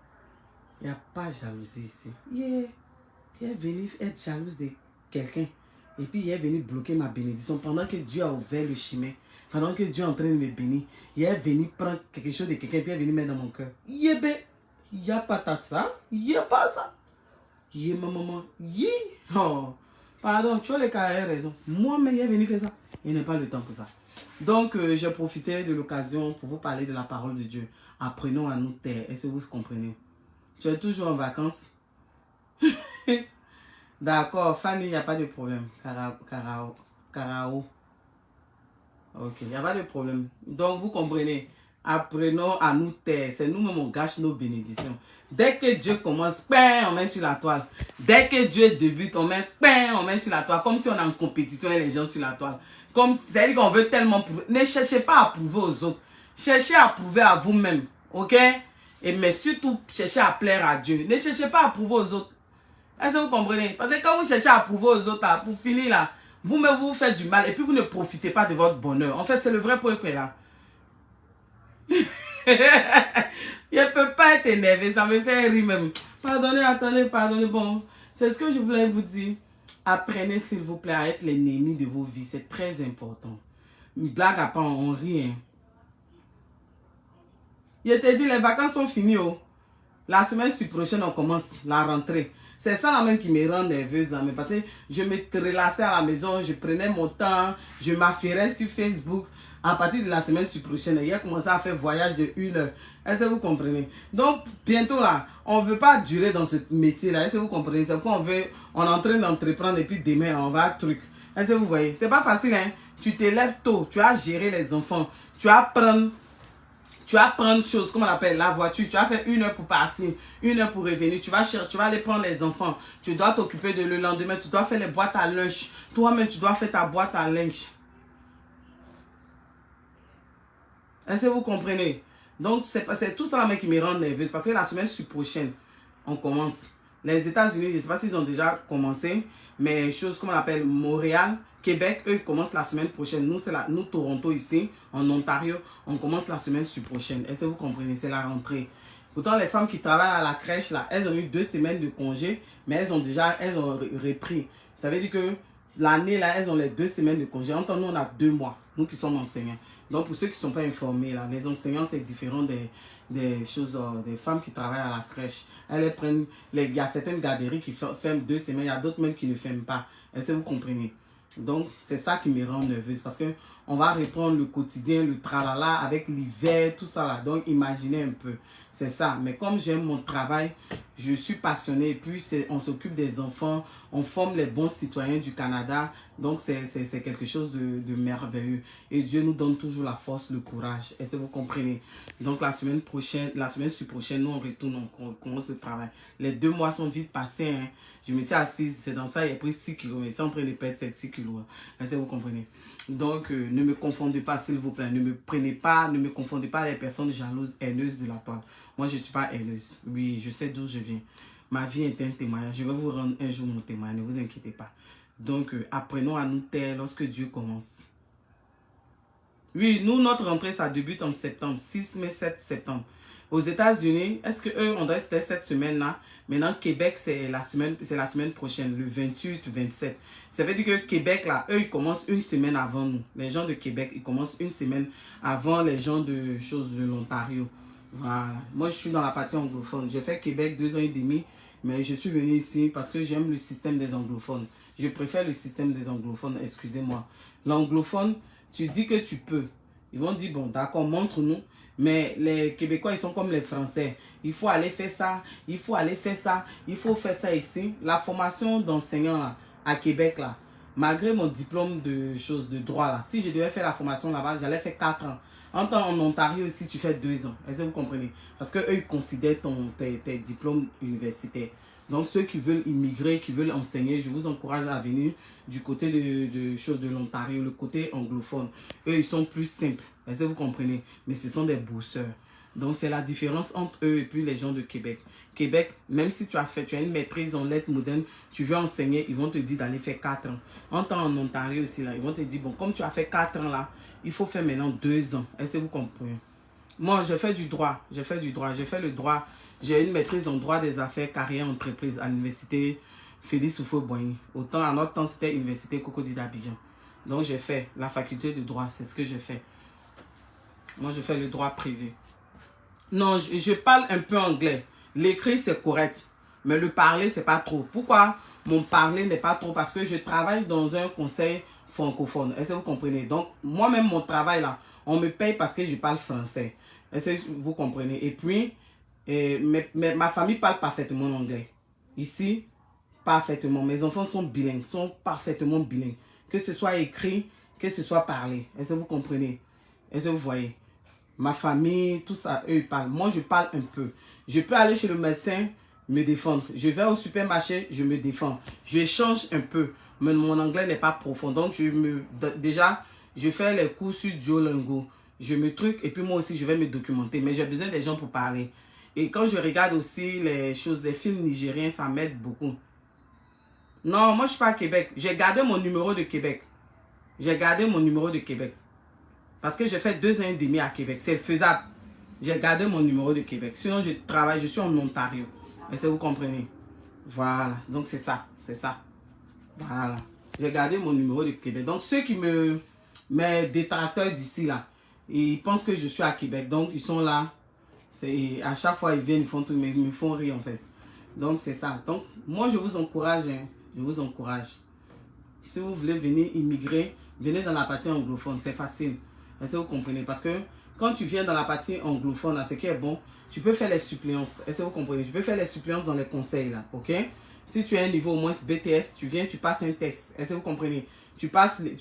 Il n'y a pas de jalousie ici. Il est venu être jalouse de quelqu'un. Et puis, il est venu bloquer ma bénédiction. Pendant que Dieu a ouvert le chemin, pendant que Dieu est en train de me bénir, il est venu prendre quelque chose de quelqu'un et puis il est venu mettre dans mon cœur. Il n'y a pas ça. Il n'y a pas ça. Ma maman. Oh. Pardon, tu as les carrières raison. Moi-même, il est venu faire ça. Il n'a pas le temps pour ça. Donc, je profitais de l'occasion pour vous parler de la parole de Dieu. Apprenons à nous taire. Est-ce que vous comprenez? Tu es toujours en vacances? D'accord, Fanny, il n'y a pas de problème. Carao. Ok, il n'y a pas de problème. Donc, vous comprenez, apprenons à nous taire. C'est nous-mêmes, on gâche nos bénédictions. Dès que Dieu commence, on met sur la toile. Dès que Dieu débute, on met sur la toile. Comme si on est en compétition et les gens sur la toile. Comme c'est-à-dire qu'on veut tellement prouver. Ne cherchez pas à prouver aux autres. Cherchez à prouver à vous-même. Ok? Mais surtout, cherchez à plaire à Dieu. Ne cherchez pas à prouver aux autres. Est-ce que vous comprenez? Parce que quand vous cherchez à prouver aux autres, là, pour finir là, vous-même vous faites du mal et puis vous ne profitez pas de votre bonheur. En fait, c'est le vrai point que là. Je ne peux pas être énervé, ça me fait rire même. Pardonnez, attendez, pardonnez. Bon, c'est ce que je voulais vous dire. Apprenez s'il vous plaît à être l'ennemi de vos vies. C'est très important. Une blague à part, on rit. Hein. Je te dis, les vacances sont finies. Oh. La semaine prochaine, on commence la rentrée. C'est ça là même qui me rend nerveuse là, mais parce que je me relassais à la maison, je prenais mon temps, je m'affairais sur Facebook. À partir de la semaine prochaine, il a commencé à faire voyage de 1 heure. Est-ce que vous comprenez? Donc, bientôt là, on ne veut pas durer dans ce métier là. Est-ce que vous comprenez? C'est pourquoi on est en train d'entreprendre et puis demain, on va truc. Est-ce que vous voyez? C'est pas facile, hein? Tu te lèves tôt, tu as géré les enfants, tu vas prendre choses, comme on appelle la voiture, tu vas faire 1 heure pour partir, 1 heure pour revenir, tu vas chercher, tu vas aller prendre les enfants, tu dois t'occuper de le lendemain, tu dois faire les boîtes à lunch, toi-même tu dois faire ta boîte à lunch. Est-ce que vous comprenez? Donc c'est tout ça qui me rend nerveuse, parce que la semaine prochaine, on commence. Les États-Unis, je ne sais pas s'ils ont déjà commencé, mais choses comme on appelle Montréal, Québec, eux, ils commencent la semaine prochaine. Nous, Toronto, ici, en Ontario, on commence la semaine prochaine. Est-ce que vous comprenez? C'est la rentrée. Pourtant, les femmes qui travaillent à la crèche, là, elles ont eu 2 semaines de congé, mais elles ont repris. Ça veut dire que l'année, là, elles ont les 2 semaines de congé. En temps, nous, on a 2 mois, nous qui sommes enseignants. Donc, pour ceux qui ne sont pas informés, là, les enseignants, c'est différent des choses, des femmes qui travaillent à la crèche. Elles prennent, il y a certaines garderies qui ferment 2 semaines, il y a d'autres même qui ne ferment pas. Est-ce que vous comprenez? Donc, c'est ça qui me rend nerveuse parce que on va reprendre le quotidien, le tralala avec l'hiver, tout ça là. Donc, imaginez un peu. C'est ça. Mais comme j'aime mon travail, je suis passionnée. Et puis, on s'occupe des enfants, on forme les bons citoyens du Canada. Donc, c'est quelque chose de merveilleux. Et Dieu nous donne toujours la force, le courage. Est-ce que vous comprenez? Donc, la semaine prochaine, nous, on retourne, on commence le travail. Les 2 mois sont vite passés. Hein. Je me suis assise, c'est dans ça, il a pris 6 kilos. Mais c'est en train de perdre ces 6 kilos. Est-ce que vous comprenez? Donc, ne me confondez pas, s'il vous plaît. Ne me confondez pas les personnes jalouses, haineuses de la toile. Moi, je ne suis pas haineuse. Oui, je sais d'où je viens. Ma vie est un témoignage. Je vais vous rendre un jour mon témoignage. Ne vous inquiétez pas. Donc, apprenons à nous taire lorsque Dieu commence. Oui, nous, notre rentrée, ça débute en septembre. 6 mai, 7 septembre. Aux États-Unis, est-ce qu'eux, on doit être cette semaine-là? Maintenant, Québec, c'est la semaine prochaine, le 28, 27. Ça veut dire que Québec, là, eux, ils commencent 1 semaine avant nous. Les gens de Québec, ils commencent 1 semaine avant les gens de l'Ontario. Voilà. Moi, je suis dans la partie anglophone. J'ai fait Québec 2 ans et demi, mais je suis venu ici parce que j'aime le système des anglophones. Je préfère le système des anglophones, excusez-moi. L'anglophone, tu dis que tu peux. Ils vont dire, bon, d'accord, montre-nous. Mais les Québécois, ils sont comme les Français. Il faut aller faire ça, il faut aller faire ça, il faut faire ça ici. La formation d'enseignant là, à Québec, là, malgré mon diplôme de droit, là, si je devais faire la formation là-bas, j'allais faire 4 ans. En Ontario aussi, tu fais 2 ans. Est-ce que vous comprenez? Parce qu'eux, ils considèrent tes diplômes universitaires. Donc, ceux qui veulent immigrer, qui veulent enseigner, je vous encourage à venir du côté de l'Ontario, le côté anglophone. Eux, ils sont plus simples. Est-ce que vous comprenez? Mais ce sont des bourseurs. Donc, c'est la différence entre eux et puis les gens de Québec. Québec, même si tu as une maîtrise en lettres modernes, tu veux enseigner, ils vont te dire d'aller faire 4 ans. En Ontario aussi, là, ils vont te dire, bon, comme tu as fait 4 ans là, il faut faire maintenant 2 ans. Est-ce que vous comprenez? Moi, je fais du droit. Je fais le droit. J'ai une maîtrise en droit des affaires, carrière, entreprise à l'université Félix Houphouët-Boigny. Autant à notre temps, c'était l'université Cocody d'Abidjan. Donc, j'ai fait la faculté de droit. C'est ce que je fais. Moi, je fais le droit privé. Non, je parle un peu anglais. L'écrit, c'est correct. Mais le parler, c'est pas trop. Pourquoi mon parler n'est pas trop? Parce que je travaille dans un conseil francophone. Est-ce que vous comprenez? Donc, moi-même, mon travail là, on me paye parce que je parle français. Est-ce que vous comprenez? Et puis, ma famille parle parfaitement anglais. Ici, parfaitement. Mes enfants sont bilingues, sont parfaitement bilingues. Que ce soit écrit, que ce soit parler. Est-ce que vous comprenez? Est-ce que vous voyez? Ma famille, tout ça, eux, ils parlent. Moi, je parle un peu. Je peux aller chez le médecin, me défendre. Je vais au supermarché, je me défends. J'échange un peu. Mais mon anglais n'est pas profond. Donc, déjà, je fais les cours sur Duolingo. Je me truc et puis moi aussi, je vais me documenter. Mais j'ai besoin des gens pour parler. Et quand je regarde aussi les choses, les films nigériens, ça m'aide beaucoup. Non, moi, je suis pas à Québec. J'ai gardé mon numéro de Québec. J'ai gardé mon numéro de Québec. Parce que j'ai fait 2 ans et demi à Québec. C'est faisable. J'ai gardé mon numéro de Québec. Sinon, je travaille, je suis en Ontario. Est-ce que vous comprenez? Voilà. Donc, c'est ça. C'est ça. Voilà. J'ai gardé mon numéro de Québec. Donc, ceux qui mes détracteurs d'ici, là, ils pensent que je suis à Québec. Donc, ils sont là. À chaque fois, ils viennent, ils font tout, mais ils me font rire, en fait. Donc, c'est ça. Donc, moi, je vous encourage. Hein. Je vous encourage. Si vous voulez venir immigrer, venez dans la partie anglophone. C'est facile. Est-ce que vous comprenez? Parce que quand tu viens dans la partie anglophone, là, ce qui est bon, tu peux faire les suppléances. Est-ce que vous comprenez? Tu peux faire les suppléances dans les conseils, là. OK? Si tu as un niveau au moins BTS, tu viens, tu passes un test. Est-ce que vous comprenez? Tu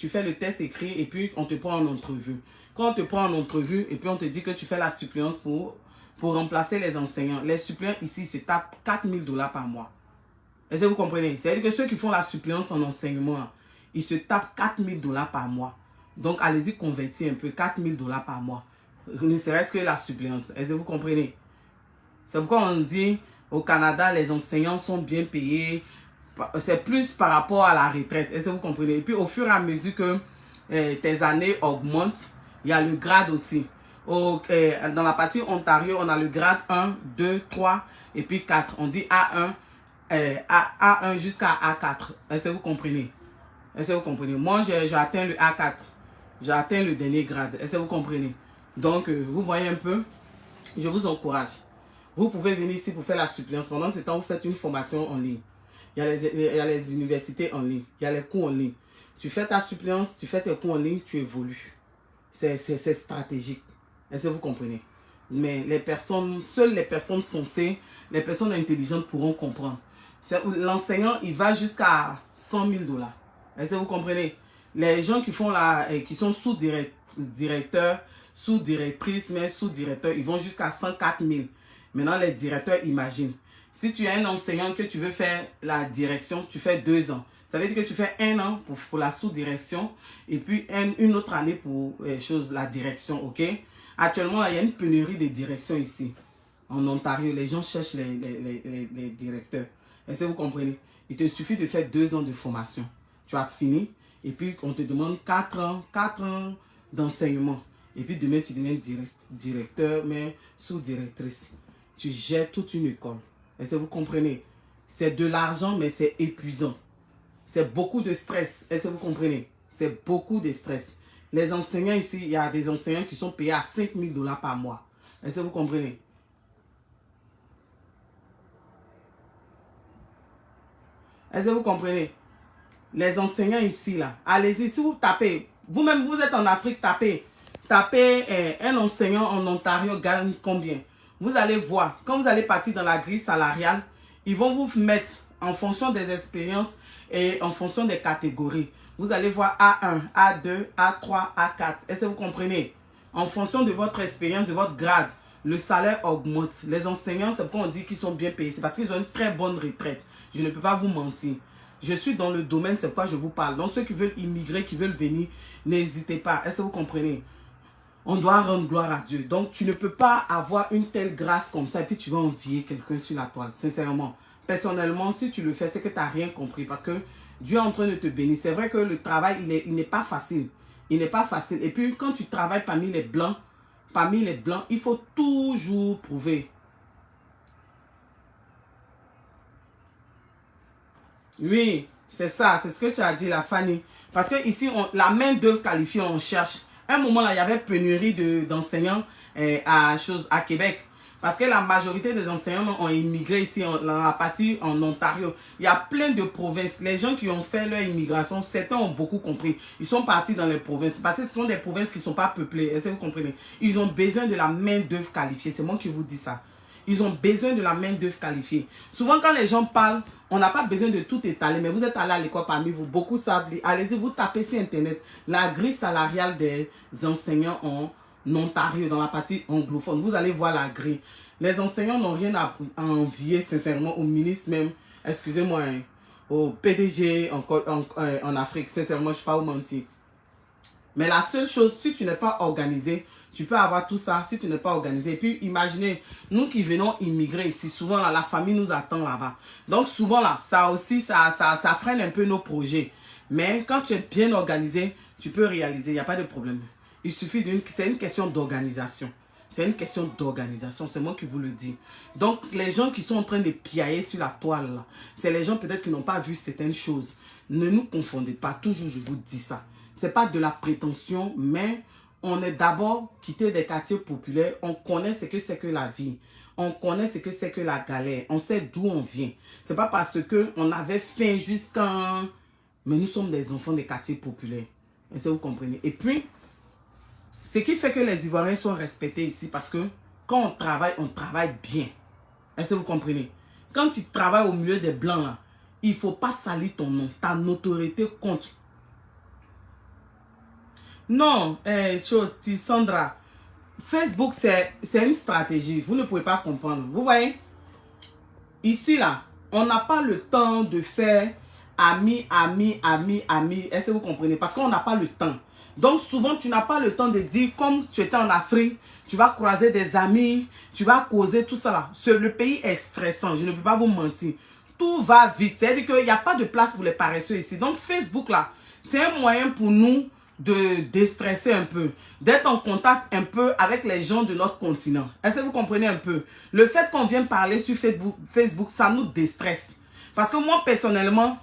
fais le test écrit et puis on te prend en entrevue. Quand on te prend en entrevue et puis on te dit que tu fais la suppléance pour remplacer les enseignants. Les suppléants ici se tapent 4 000 $ par mois. Est-ce que vous comprenez? C'est-à-dire que ceux qui font la suppléance en enseignement, ils se tapent 4 000 $ par mois. Donc, allez-y convertir un peu, 4 000 $ par mois. Ne serait-ce que la suppléance. Est-ce que vous comprenez? C'est pourquoi on dit, au Canada, les enseignants sont bien payés. C'est plus par rapport à la retraite. Est-ce que vous comprenez? Et puis, au fur et à mesure que tes années augmentent, il y a le grade aussi. Dans la partie Ontario, on a le grade 1, 2, 3 et puis 4. On dit A1, A1 jusqu'à A4. Est-ce que vous comprenez? Est-ce que vous comprenez? Moi, j'ai atteint le A4. J'ai atteint le dernier grade. Est-ce que vous comprenez? Donc, vous voyez un peu, je vous encourage. Vous pouvez venir ici pour faire la suppléance. Pendant ce temps, vous faites une formation en ligne. Il y a les universités en ligne. Il y a les cours en ligne. Tu fais ta suppléance, tu fais tes cours en ligne, tu évolues. C'est stratégique. Est-ce que vous comprenez? Mais seules les personnes sensées, les personnes intelligentes pourront comprendre. L'enseignant, il va jusqu'à 100 000 $. Est-ce que vous comprenez? Les gens qui sont sous-directeurs, sous-directrices, mais sous-directeurs, ils vont jusqu'à 104 000. Maintenant, les directeurs, imagine. Si tu es un enseignant que tu veux faire la direction, tu fais 2 ans. Ça veut dire que tu fais 1 an pour la sous-direction et puis une autre année pour la direction, ok? Actuellement, là, il y a une pénurie de direction ici. En Ontario, les gens cherchent les directeurs. Est-ce que vous comprenez? Il te suffit de faire 2 ans de formation. Tu as fini et puis on te demande 4 ans d'enseignement. Et puis demain, tu deviens directeur, mais sous-directrice. Tu gères toute une école. Est-ce que vous comprenez? C'est de l'argent, mais c'est épuisant. C'est beaucoup de stress. Est-ce que vous comprenez? C'est beaucoup de stress. Les enseignants ici, il y a des enseignants qui sont payés à 5 000 $ par mois. Est-ce que vous comprenez? Est-ce que vous comprenez? Les enseignants ici, là, allez-y, si vous tapez, vous-même, vous êtes en Afrique, tapez un enseignant en Ontario gagne combien? Vous allez voir, quand vous allez partir dans la grille salariale, ils vont vous mettre en fonction des expériences et en fonction des catégories. Vous allez voir A1, A2, A3, A4. Est-ce que vous comprenez? En fonction de votre expérience, de votre grade, le salaire augmente. Les enseignants, c'est pourquoi on dit qu'ils sont bien payés. C'est parce qu'ils ont une très bonne retraite. Je ne peux pas vous mentir. Je suis dans le domaine, c'est pourquoi je vous parle. Donc ceux qui veulent immigrer, qui veulent venir, n'hésitez pas. Est-ce que vous comprenez? On doit rendre gloire à Dieu. Donc tu ne peux pas avoir une telle grâce comme ça et puis tu vas envier quelqu'un sur la toile. Sincèrement. Personnellement, si tu le fais, c'est que tu n'as rien compris. Parce que Dieu est en train de te bénir. C'est vrai que le travail, il n'est pas facile. Il n'est pas facile. Et puis quand tu travailles parmi les blancs, il faut toujours prouver. Oui, c'est ça, c'est ce que tu as dit, la Fanny. Parce que ici, la main d'œuvre qualifiée, on cherche. À un moment là, il y avait pénurie d'enseignants à Québec. Parce que la majorité des enseignants ont immigré ici, dans la partie en Ontario. Il y a plein de provinces. Les gens qui ont fait leur immigration, certains ont beaucoup compris. Ils sont partis dans les provinces. Parce que ce sont des provinces qui ne sont pas peuplées. Est-ce que vous comprenez? Ils ont besoin de la main d'œuvre qualifiée. C'est moi qui vous dis ça. Ils ont besoin de la main-d'œuvre qualifiée. Souvent, quand les gens parlent, on n'a pas besoin de tout étaler, mais vous êtes allé à l'école parmi vous, beaucoup savent. Allez-y, vous tapez sur Internet la grille salariale des enseignants en Ontario, dans la partie anglophone. Vous allez voir la grille. Les enseignants n'ont rien à envier, sincèrement, au ministre même, excusez-moi, hein, au PDG en Afrique. Sincèrement, je ne suis pas vous mentir. Mais la seule chose, si tu n'es pas organisé, tu peux avoir tout ça si tu n'es pas organisé. Et puis, imaginez, nous qui venons immigrer ici, souvent là, la famille nous attend là-bas. Donc, souvent là, ça aussi, ça freine un peu nos projets. Mais quand tu es bien organisé, tu peux réaliser, il n'y a pas de problème. Il suffit c'est une question d'organisation. C'est une question d'organisation, c'est moi qui vous le dis. Donc, les gens qui sont en train de piailler sur la toile, là, c'est les gens peut-être qui n'ont pas vu certaines choses. Ne nous confondez pas, toujours je vous dis ça. Ce n'est pas de la prétention, mais on est d'abord quitté des quartiers populaires. On connaît ce que c'est que la vie. On connaît ce que c'est que la galère. On sait d'où on vient. Ce n'est pas parce qu'on avait faim jusqu'à... Mais nous sommes des enfants des quartiers populaires. Est-ce que vous comprenez? Et puis, ce qui fait que les Ivoiriens sont respectés ici, parce que quand on travaille bien. Est-ce que vous comprenez? Quand tu travailles au milieu des Blancs, là, il ne faut pas salir ton nom. Ta notoriété compte. Non, Sandra, Facebook, c'est une stratégie. Vous ne pouvez pas comprendre. Vous voyez? Ici, là, on n'a pas le temps de faire amis. Est-ce que vous comprenez? Parce qu'on n'a pas le temps. Donc, souvent, tu n'as pas le temps de dire, comme tu étais en Afrique, tu vas croiser des amis, tu vas causer tout ça là. Le pays est stressant, je ne peux pas vous mentir. Tout va vite. C'est-à-dire qu'il n'y a pas de place pour les paresseux ici. Donc, Facebook, là, c'est un moyen pour nous de déstresser un peu, d'être en contact un peu avec les gens de notre continent. Est-ce que vous comprenez un peu? Le fait qu'on vienne parler sur Facebook, ça nous déstresse. Parce que moi, personnellement,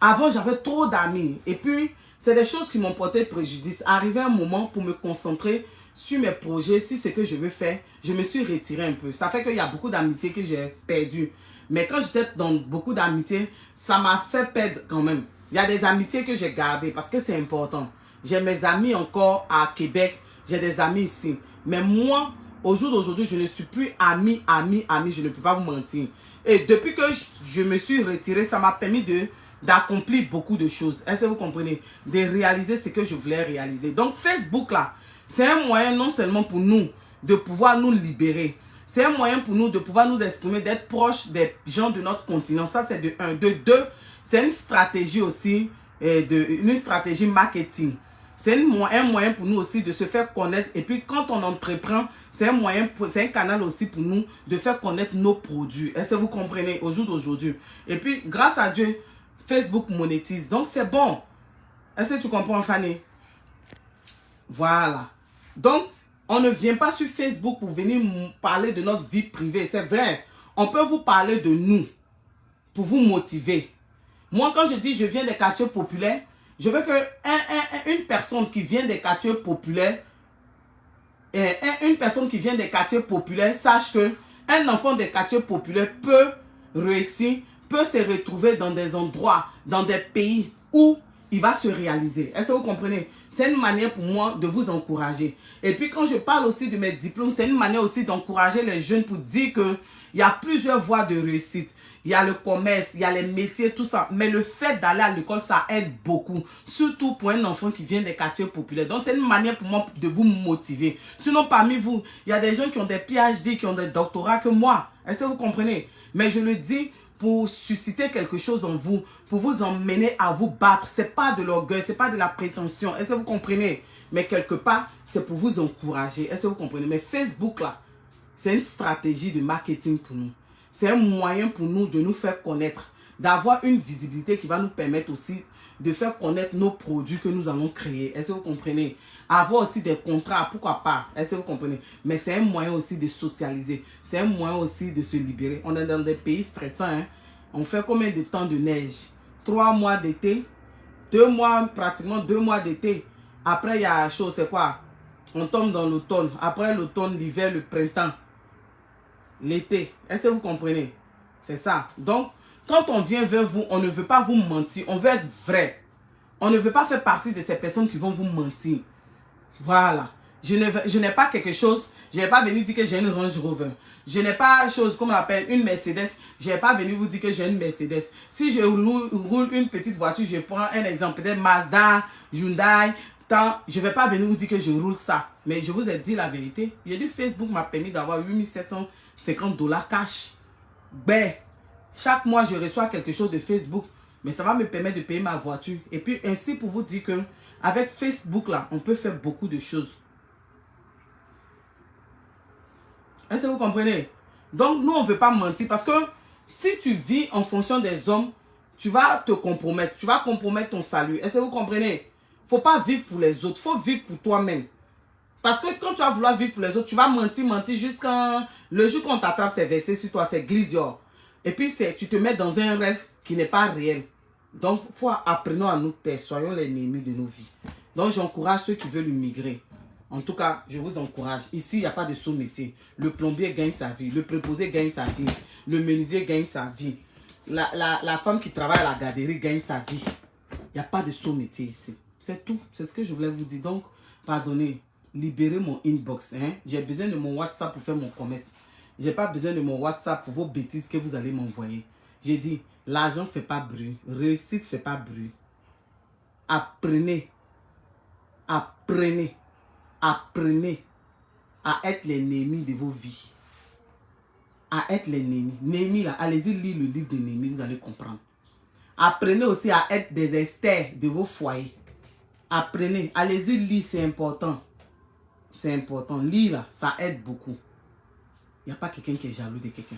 avant, j'avais trop d'amis. Et puis, c'est des choses qui m'ont porté préjudice. Arrivé un moment pour me concentrer sur mes projets, sur ce que je veux faire, je me suis retiré un peu. Ça fait qu'il y a beaucoup d'amitiés que j'ai perdues. Mais quand j'étais dans beaucoup d'amitiés, ça m'a fait perdre quand même. Il y a des amitiés que j'ai gardées parce que c'est important. J'ai mes amis encore à Québec. J'ai des amis ici. Mais moi, au jour d'aujourd'hui, je ne suis plus ami. Je ne peux pas vous mentir. Et depuis que je me suis retiré, ça m'a permis d'accomplir beaucoup de choses. Est-ce que vous comprenez? De réaliser ce que je voulais réaliser. Donc, Facebook, là, c'est un moyen non seulement pour nous de pouvoir nous libérer. C'est un moyen pour nous de pouvoir nous exprimer, d'être proches des gens de notre continent. Ça, c'est de un. De deux, c'est une stratégie aussi, une stratégie marketing. C'est un moyen pour nous aussi de se faire connaître. Et puis, quand on entreprend, c'est un canal aussi pour nous de faire connaître nos produits. Est-ce que vous comprenez au jour d'aujourd'hui? Et puis, grâce à Dieu, Facebook monétise. Donc, c'est bon. Est-ce que tu comprends, Fanny? Voilà. Donc, on ne vient pas sur Facebook pour venir parler de notre vie privée. C'est vrai. On peut vous parler de nous pour vous motiver. Moi, quand je dis je viens des quartiers populaires, je veux que une personne qui vient des quartiers populaires, sache que un enfant des quartiers populaires peut réussir, peut se retrouver dans des endroits, dans des pays où il va se réaliser. Est-ce que vous comprenez? C'est une manière pour moi de vous encourager. Et puis quand je parle aussi de mes diplômes, c'est une manière aussi d'encourager les jeunes pour dire qu'il y a plusieurs voies de réussite. Il y a le commerce, il y a les métiers, tout ça. Mais le fait d'aller à l'école, ça aide beaucoup. Surtout pour un enfant qui vient des quartiers populaires. Donc, c'est une manière pour moi de vous motiver. Sinon, parmi vous, il y a des gens qui ont des PhD, qui ont des doctorats que moi. Est-ce que vous comprenez? Mais je le dis pour susciter quelque chose en vous, pour vous emmener à vous battre. Ce n'est pas de l'orgueil, ce n'est pas de la prétention. Est-ce que vous comprenez? Mais quelque part, c'est pour vous encourager. Est-ce que vous comprenez? Mais Facebook, là, c'est une stratégie de marketing pour nous. C'est un moyen pour nous de nous faire connaître, d'avoir une visibilité qui va nous permettre aussi de faire connaître nos produits que nous allons créer. Est-ce que vous comprenez? Avoir aussi des contrats, pourquoi pas? Est-ce que vous comprenez? Mais c'est un moyen aussi de socialiser. C'est un moyen aussi de se libérer. On est dans des pays stressants. Hein? On fait combien de temps de neige? 3 mois d'été? 2 mois, pratiquement 2 mois d'été. Après, il y a chose, c'est quoi? On tombe dans l'automne. Après l'automne, l'hiver, le printemps. L'été. Est-ce que vous comprenez? C'est ça. Donc, quand on vient vers vous, on ne veut pas vous mentir. On veut être vrai. On ne veut pas faire partie de ces personnes qui vont vous mentir. Voilà. Je n'ai pas quelque chose. Je n'ai pas venu dire que j'ai une Range Rover. Je n'ai pas chose comme on appelle une Mercedes. Je n'ai pas venu vous dire que j'ai une Mercedes. Si je roule une petite voiture, je prends un exemple, peut-être Mazda, Hyundai, je ne vais pas venir vous dire que je roule ça. Mais je vous ai dit la vérité. J'ai dit Facebook m'a permis d'avoir 8750 $ cash. Ben, chaque mois, je reçois quelque chose de Facebook. Mais ça va me permettre de payer ma voiture. Et puis, ainsi pour vous dire que avec Facebook, là, on peut faire beaucoup de choses. Est-ce que vous comprenez? Donc, nous, on ne veut pas mentir. Parce que si tu vis en fonction des hommes, tu vas te compromettre. Tu vas compromettre ton salut. Est-ce que vous comprenez? Il ne faut pas vivre pour les autres. Il faut vivre pour toi-même. Parce que quand tu vas vouloir vivre pour les autres, tu vas mentir jusqu'à... Le jour qu'on t'attrape, c'est versé sur toi, c'est glissure. Et puis, tu te mets dans un rêve qui n'est pas réel. Donc, apprenons à nous taire. Soyons les ennemis de nos vies. Donc, j'encourage ceux qui veulent immigrer. En tout cas, je vous encourage. Ici, il n'y a pas de sous-métier. Le plombier gagne sa vie. Le préposé gagne sa vie. Le menuisier gagne sa vie. La femme qui travaille à la garderie gagne sa vie. Il n'y a pas de sous-métier ici. C'est tout. C'est ce que je voulais vous dire. Donc, pardonnez. Libérez mon inbox. Hein? J'ai besoin de mon WhatsApp pour faire mon commerce. Je n'ai pas besoin de mon WhatsApp pour vos bêtises que vous allez m'envoyer. J'ai dit, l'argent ne fait pas bruit. Réussite ne fait pas bruit. Apprenez. Apprenez. Apprenez à être l'ennemi de vos vies. À être l'ennemi. Néhémie, là, allez-y lire le livre de Néhémie, vous allez comprendre. Apprenez aussi à être des Esther de vos foyers. Apprenez. Allez-y lire, c'est important. C'est important. Lire, là, ça aide beaucoup. Il n'y a pas quelqu'un qui est jaloux de quelqu'un.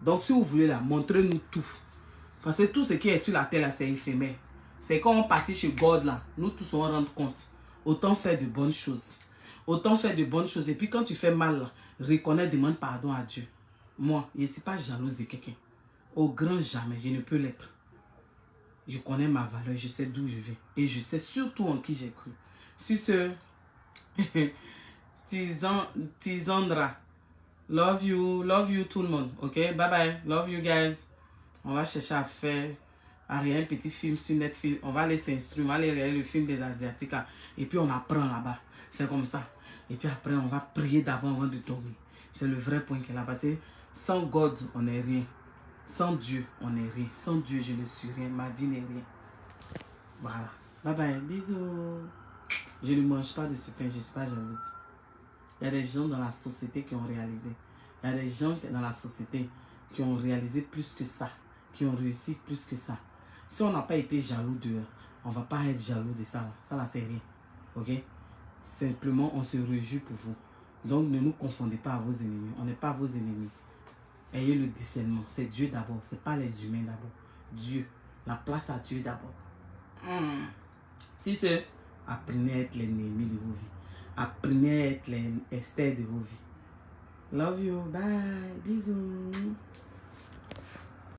Donc, si vous voulez, là, montrez-nous tout. Parce que tout ce qui est sur la terre, là, c'est éphémère. C'est quand on passe chez God, là, nous tous, on rend compte. Autant faire de bonnes choses. Autant faire de bonnes choses. Et puis, quand tu fais mal, là, reconnais, demande pardon à Dieu. Moi, je ne suis pas jalouse de quelqu'un. Au grand jamais, je ne peux l'être. Je connais ma valeur, je sais d'où je vais. Et je sais surtout en qui j'ai cru. Sur ce, Tizandra, love you tout le monde, ok? Bye bye, love you guys. On va chercher à faire un petit film sur Netflix. On va aller s'instruire, on va aller regarder le film des Asiatiques. Là, et puis on apprend là-bas. C'est comme ça. Et puis après, on va prier d'abord avant de dormir. C'est le vrai point qu'elle a passé. Sans God, on n'est rien. Sans Dieu, on n'est rien. Sans Dieu, je ne suis rien. Ma vie n'est rien. Voilà. Bye bye. Bisous. Je ne mange pas de ce pain. Je ne suis pas jalouse. Il y a des gens dans la société qui ont réalisé. Il y a des gens dans la société qui ont réalisé plus que ça. Qui ont réussi plus que ça. Si on n'a pas été jaloux d'eux, on ne va pas être jaloux de ça. Là. Ça, là, c'est rien. Ok? Simplement, on se réjouit pour vous. Donc, ne nous confondez pas à vos ennemis. On n'est pas vos ennemis. Ayez le discernement. C'est Dieu d'abord. Ce n'est pas les humains d'abord. Dieu. La place à Dieu d'abord. Si c'est, apprenez à être l'ennemi de vos vies. Apprenez à être les Esther de vos vies. Love you. Bye. Bisous.